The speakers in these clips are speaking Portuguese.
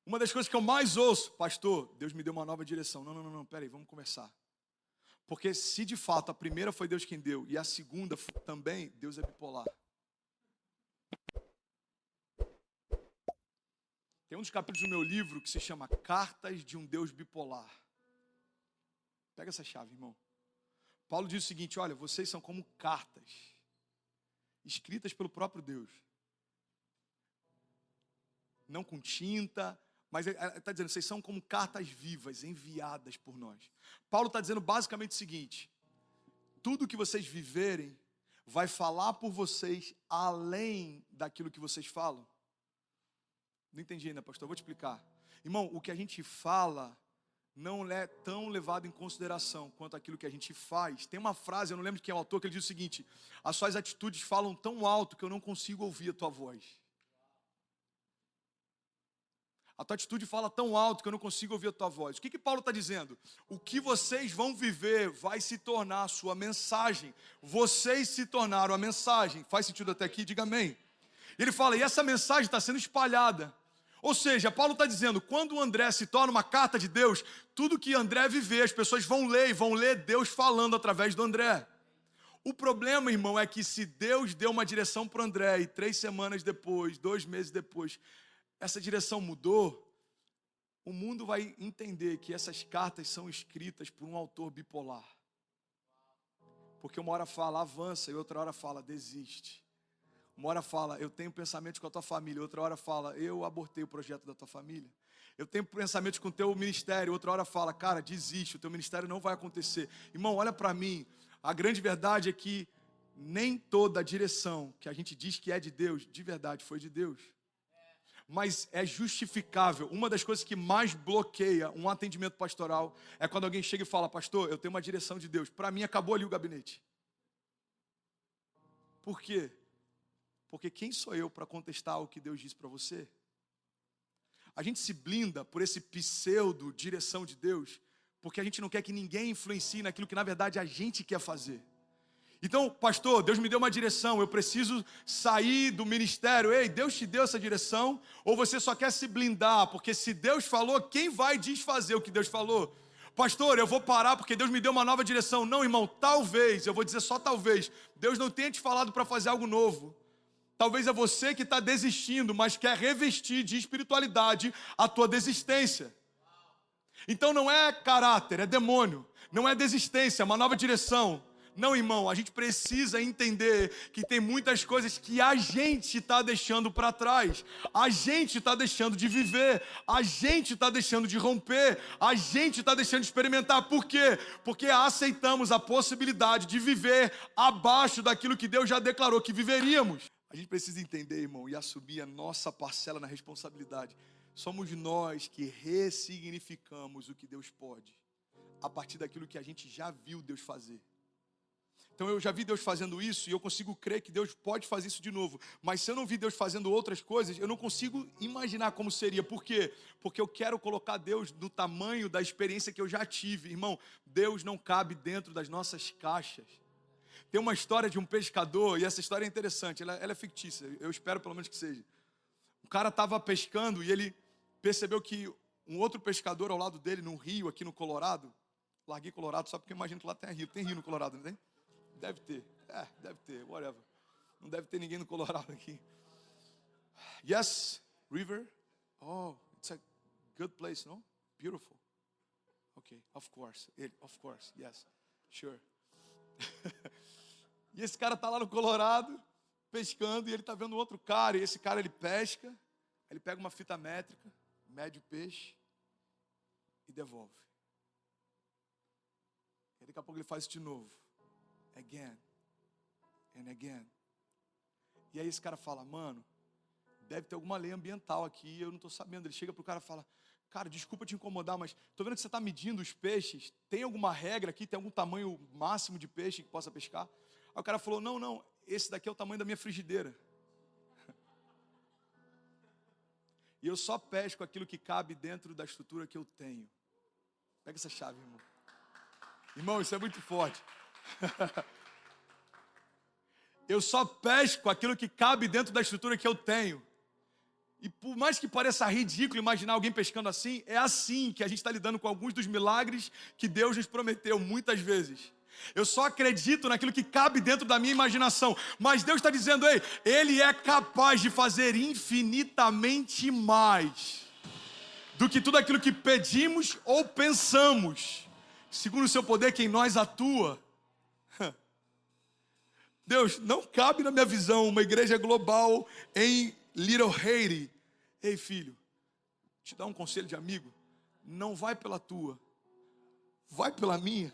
Uma das coisas que eu mais ouço, pastor, Deus me deu uma nova direção. Não, peraí, vamos conversar. Porque se de fato a primeira foi Deus quem deu e a segunda também, Deus é bipolar. Tem um dos capítulos do meu livro que se chama Cartas de um Deus Bipolar. Pega essa chave, irmão. Paulo diz o seguinte, olha, vocês são como cartas, escritas pelo próprio Deus. Não com tinta, mas ele está dizendo, vocês são como cartas vivas, enviadas por nós. Paulo está dizendo basicamente o seguinte, tudo que vocês viverem vai falar por vocês além daquilo que vocês falam. Não entendi ainda, pastor, eu vou te explicar. Irmão, o que a gente fala não é tão levado em consideração quanto aquilo que a gente faz. Tem uma frase, eu não lembro de quem é o autor, que ele diz o seguinte, as suas atitudes falam tão alto que eu não consigo ouvir a tua voz. A tua atitude fala tão alto que eu não consigo ouvir a tua voz. O que Paulo está dizendo? O que vocês vão viver vai se tornar a sua mensagem. Vocês se tornaram a mensagem. Faz sentido até aqui? Diga amém. Ele fala, e essa mensagem está sendo espalhada. Ou seja, Paulo está dizendo, quando o André se torna uma carta de Deus, tudo que André viver, as pessoas vão ler e vão ler Deus falando através do André. O problema, irmão, é que se Deus deu uma direção para o André e 3 semanas depois, 2 meses depois, essa direção mudou, o mundo vai entender que essas cartas são escritas por um autor bipolar. Porque uma hora fala, avança, e outra hora fala, desiste. Uma hora fala, eu tenho pensamentos com a tua família. Outra hora fala, eu abortei o projeto da tua família. Eu tenho pensamentos com o teu ministério. Outra hora fala, cara, desiste, o teu ministério não vai acontecer. Irmão, olha para mim. A grande verdade é que nem toda a direção que a gente diz que é de Deus, de verdade foi de Deus. Mas é justificável. Uma das coisas que mais bloqueia um atendimento pastoral é quando alguém chega e fala, pastor, eu tenho uma direção de Deus. Para mim, acabou ali o gabinete. Por quê? Porque quem sou eu para contestar o que Deus disse para você? A gente se blinda por esse pseudo direção de Deus, porque a gente não quer que ninguém influencie naquilo que na verdade a gente quer fazer. Então, pastor, Deus me deu uma direção, eu preciso sair do ministério. Ei, Deus te deu essa direção? Ou você só quer se blindar? Porque se Deus falou, quem vai desfazer o que Deus falou? Pastor, eu vou parar porque Deus me deu uma nova direção. Não, irmão, talvez, eu vou dizer só talvez, Deus não tenha te falado para fazer algo novo. Talvez é você que está desistindo, mas quer revestir de espiritualidade a tua desistência. Então não é caráter, é demônio. Não é desistência, é uma nova direção. Não, irmão, a gente precisa entender que tem muitas coisas que a gente está deixando para trás. A gente está deixando de viver. A gente está deixando de romper. A gente está deixando de experimentar. Por quê? Porque aceitamos a possibilidade de viver abaixo daquilo que Deus já declarou que viveríamos. A gente precisa entender, irmão, e assumir a nossa parcela na responsabilidade. Somos nós que ressignificamos o que Deus pode, a partir daquilo que a gente já viu Deus fazer. Então eu já vi Deus fazendo isso e eu consigo crer que Deus pode fazer isso de novo. Mas se eu não vi Deus fazendo outras coisas, eu não consigo imaginar como seria. Por quê? Porque eu quero colocar Deus no tamanho da experiência que eu já tive. Irmão, Deus não cabe dentro das nossas caixas. Tem uma história de um pescador, e essa história é interessante, ela é fictícia, eu espero pelo menos que seja. O cara estava pescando e ele percebeu que um outro pescador ao lado dele, num rio aqui no Colorado, larguei Colorado só porque eu imagino que lá tem rio no Colorado, não tem? Deve ter, whatever. Não deve ter ninguém no Colorado aqui. Yes, river. Oh, it's a good place, no? Beautiful. Okay, of course, yes, sure. E esse cara está lá no Colorado, pescando, e ele está vendo outro cara, e esse cara ele pesca, ele pega uma fita métrica, mede o peixe e devolve. E daqui a pouco ele faz isso de novo. Again and again. E aí esse cara fala, mano, deve ter alguma lei ambiental aqui, eu não estou sabendo. Ele chega pro cara e fala, cara, desculpa te incomodar, mas estou vendo que você está medindo os peixes, tem alguma regra aqui, tem algum tamanho máximo de peixe que possa pescar? Aí o cara falou, não, esse daqui é o tamanho da minha frigideira. E eu só pesco aquilo que cabe dentro da estrutura que eu tenho. Pega essa chave, irmão. Irmão, isso é muito forte. Eu só pesco aquilo que cabe dentro da estrutura que eu tenho. E por mais que pareça ridículo imaginar alguém pescando assim, é assim que a gente está lidando com alguns dos milagres que Deus nos prometeu muitas vezes. Eu só acredito naquilo que cabe dentro da minha imaginação. Mas Deus está dizendo, ei, Ele é capaz de fazer infinitamente mais do que tudo aquilo que pedimos ou pensamos, segundo o seu poder que em nós atua. Deus, não cabe na minha visão uma igreja global em Little Haiti. Ei, filho, te dá um conselho de amigo. Não vai pela tua, vai pela minha.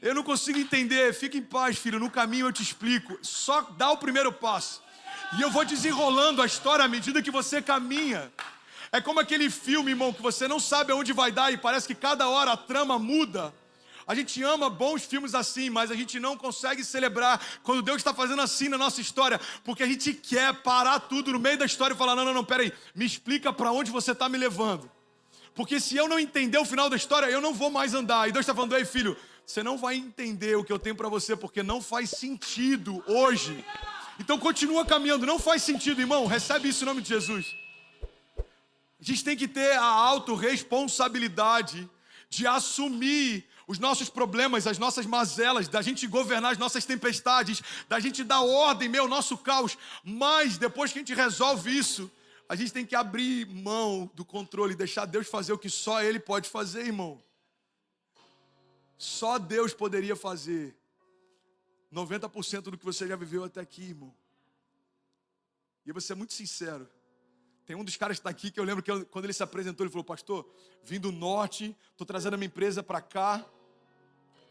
Eu não consigo entender, fica em paz, filho, no caminho eu te explico. Só dá o primeiro passo e eu vou desenrolando a história à medida que você caminha. É como aquele filme, irmão, que você não sabe aonde vai dar e parece que cada hora a trama muda. A gente ama bons filmes assim, mas a gente não consegue celebrar quando Deus está fazendo assim na nossa história, porque a gente quer parar tudo no meio da história e falar, não, peraí, me explica para onde você está me levando. Porque se eu não entender o final da história, eu não vou mais andar. E Deus está falando, ei, filho, você não vai entender o que eu tenho para você, porque não faz sentido hoje. Então continua caminhando, não faz sentido, irmão, recebe isso em nome de Jesus. A gente tem que ter a autorresponsabilidade de assumir os nossos problemas, as nossas mazelas, da gente governar as nossas tempestades, da gente dar ordem, nosso caos. Mas depois que a gente resolve isso, a gente tem que abrir mão do controle e deixar Deus fazer o que só Ele pode fazer, irmão. Só Deus poderia fazer 90% do que você já viveu até aqui, irmão. E eu vou ser muito sincero. Tem um dos caras que está aqui que eu lembro que quando ele se apresentou, ele falou, pastor, vim do norte, estou trazendo a minha empresa para cá.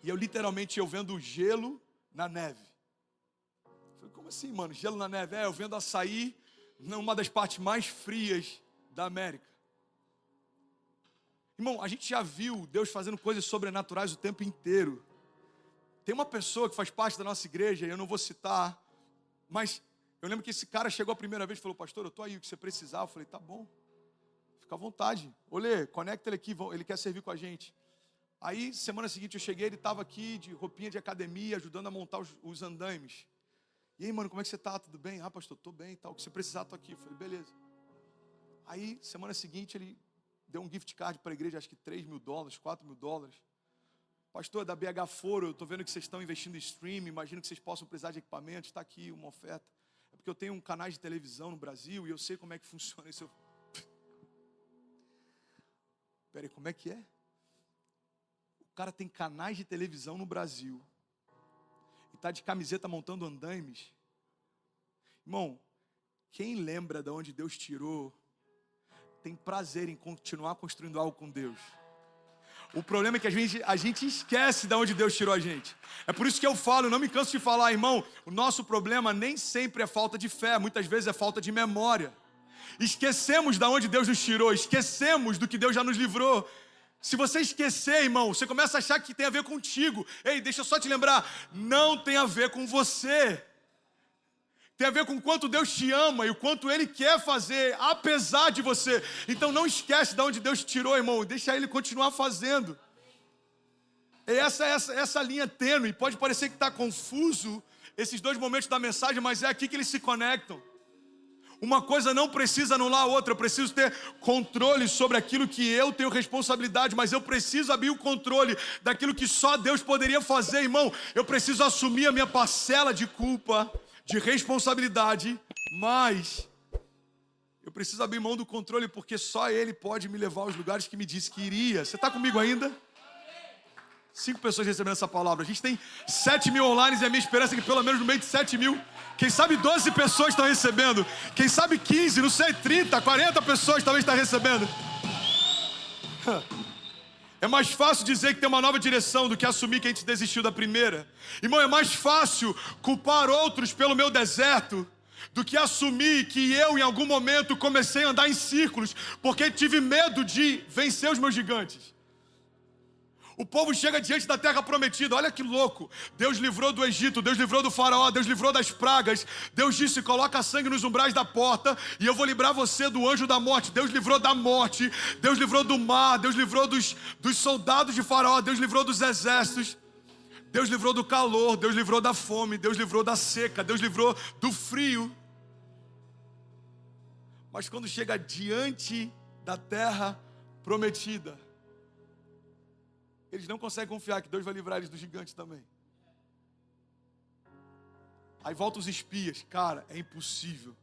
E eu literalmente vendo gelo na neve. Eu falei, como assim, mano? Gelo na neve? Eu vendo açaí numa das partes mais frias da América. Irmão, a gente já viu Deus fazendo coisas sobrenaturais o tempo inteiro. Tem uma pessoa que faz parte da nossa igreja, eu não vou citar, mas eu lembro que esse cara chegou a primeira vez e falou, pastor, eu estou aí, o que você precisar. Eu falei, tá bom, fica à vontade. Olê, conecta ele aqui, ele quer servir com a gente. Aí, semana seguinte eu cheguei, ele estava aqui de roupinha de academia, ajudando a montar os andaimes. E aí, mano, como é que você está? Tudo bem? Ah, pastor, estou bem e tal. O que você precisar, estou aqui. Eu falei, beleza. Aí, semana seguinte, ele deu um gift card para a igreja, acho que $3.000, $4.000. Pastor, da BH Foro, eu estou vendo que vocês estão investindo em streaming, imagino que vocês possam precisar de equipamentos, está aqui uma oferta. É porque eu tenho um canal de televisão no Brasil e eu sei como é que funciona isso. Peraí, como é que é? O cara tem canais de televisão no Brasil e está de camiseta montando andaimes. Irmão, quem lembra de onde Deus tirou, tem prazer em continuar construindo algo com Deus. O problema é que a gente esquece de onde Deus tirou a gente. É por isso que eu falo, eu não me canso de falar, irmão, o nosso problema nem sempre é falta de fé, muitas vezes é falta de memória. Esquecemos de onde Deus nos tirou, esquecemos do que Deus já nos livrou. Se você esquecer, irmão, você começa a achar que tem a ver contigo. Ei, deixa eu só te lembrar, não tem a ver com você. Tem a ver com o quanto Deus te ama e o quanto Ele quer fazer, apesar de você. Então não esquece de onde Deus te tirou, irmão. Deixa Ele continuar fazendo. E essa linha tênue. Pode parecer que está confuso esses dois momentos da mensagem, mas é aqui que eles se conectam. Uma coisa não precisa anular a outra. Eu preciso ter controle sobre aquilo que eu tenho responsabilidade, mas eu preciso abrir o controle daquilo que só Deus poderia fazer, irmão. Eu preciso assumir a minha parcela de culpa, de responsabilidade, mas eu preciso abrir mão do controle, porque só Ele pode me levar aos lugares que me disse que iria. Você está comigo ainda? 5 pessoas recebendo essa palavra. A gente tem 7.000 online e a minha esperança é que pelo menos no meio de 7.000, quem sabe 12 pessoas estão recebendo. Quem sabe 15, não sei, 30, 40 pessoas talvez estão recebendo. É mais fácil dizer que tem uma nova direção do que assumir que a gente desistiu da primeira. Irmão, é mais fácil culpar outros pelo meu deserto do que assumir que eu, em algum momento, comecei a andar em círculos porque tive medo de vencer os meus gigantes. O povo chega diante da terra prometida, olha que louco. Deus livrou do Egito, Deus livrou do faraó, Deus livrou das pragas. Deus disse, coloca sangue nos umbrais da porta e eu vou livrar você do anjo da morte. Deus livrou da morte, Deus livrou do mar, Deus livrou dos soldados de faraó, Deus livrou dos exércitos. Deus livrou do calor, Deus livrou da fome, Deus livrou da seca, Deus livrou do frio. Mas quando chega diante da terra prometida, eles não conseguem confiar que Deus vai livrar eles dos gigantes também. Aí voltam os espias. Cara, é impossível.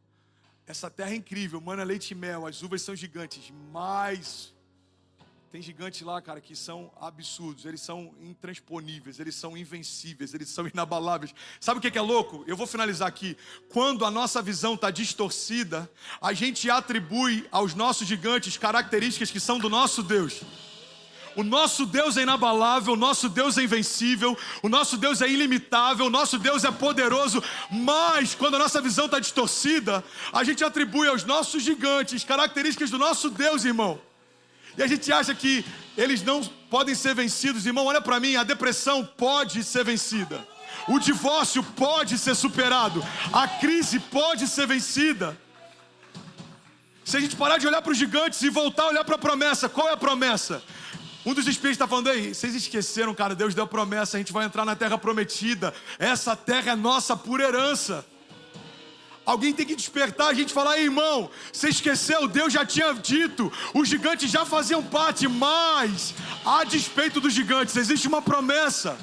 Essa terra é incrível, mana, leite e mel, as uvas são gigantes, mas tem gigantes lá, cara, que são absurdos, eles são intransponíveis, eles são invencíveis, eles são inabaláveis. Sabe o que é louco? Eu vou finalizar aqui. Quando a nossa visão está distorcida, a gente atribui aos nossos gigantes características que são do nosso Deus. O nosso Deus é inabalável, o nosso Deus é invencível, o nosso Deus é ilimitável, o nosso Deus é poderoso, mas quando a nossa visão está distorcida, a gente atribui aos nossos gigantes características do nosso Deus, irmão. E a gente acha que eles não podem ser vencidos. Irmão, olha para mim, a depressão pode ser vencida. O divórcio pode ser superado. A crise pode ser vencida. Se a gente parar de olhar para os gigantes e voltar a olhar para a promessa, qual é a promessa? Um dos espíritos está falando aí, vocês esqueceram, cara, Deus deu a promessa, a gente vai entrar na terra prometida. Essa terra é nossa por herança. Alguém tem que despertar a gente e falar, irmão, você esqueceu, Deus já tinha dito, os gigantes já faziam parte, mas a despeito dos gigantes, existe uma promessa.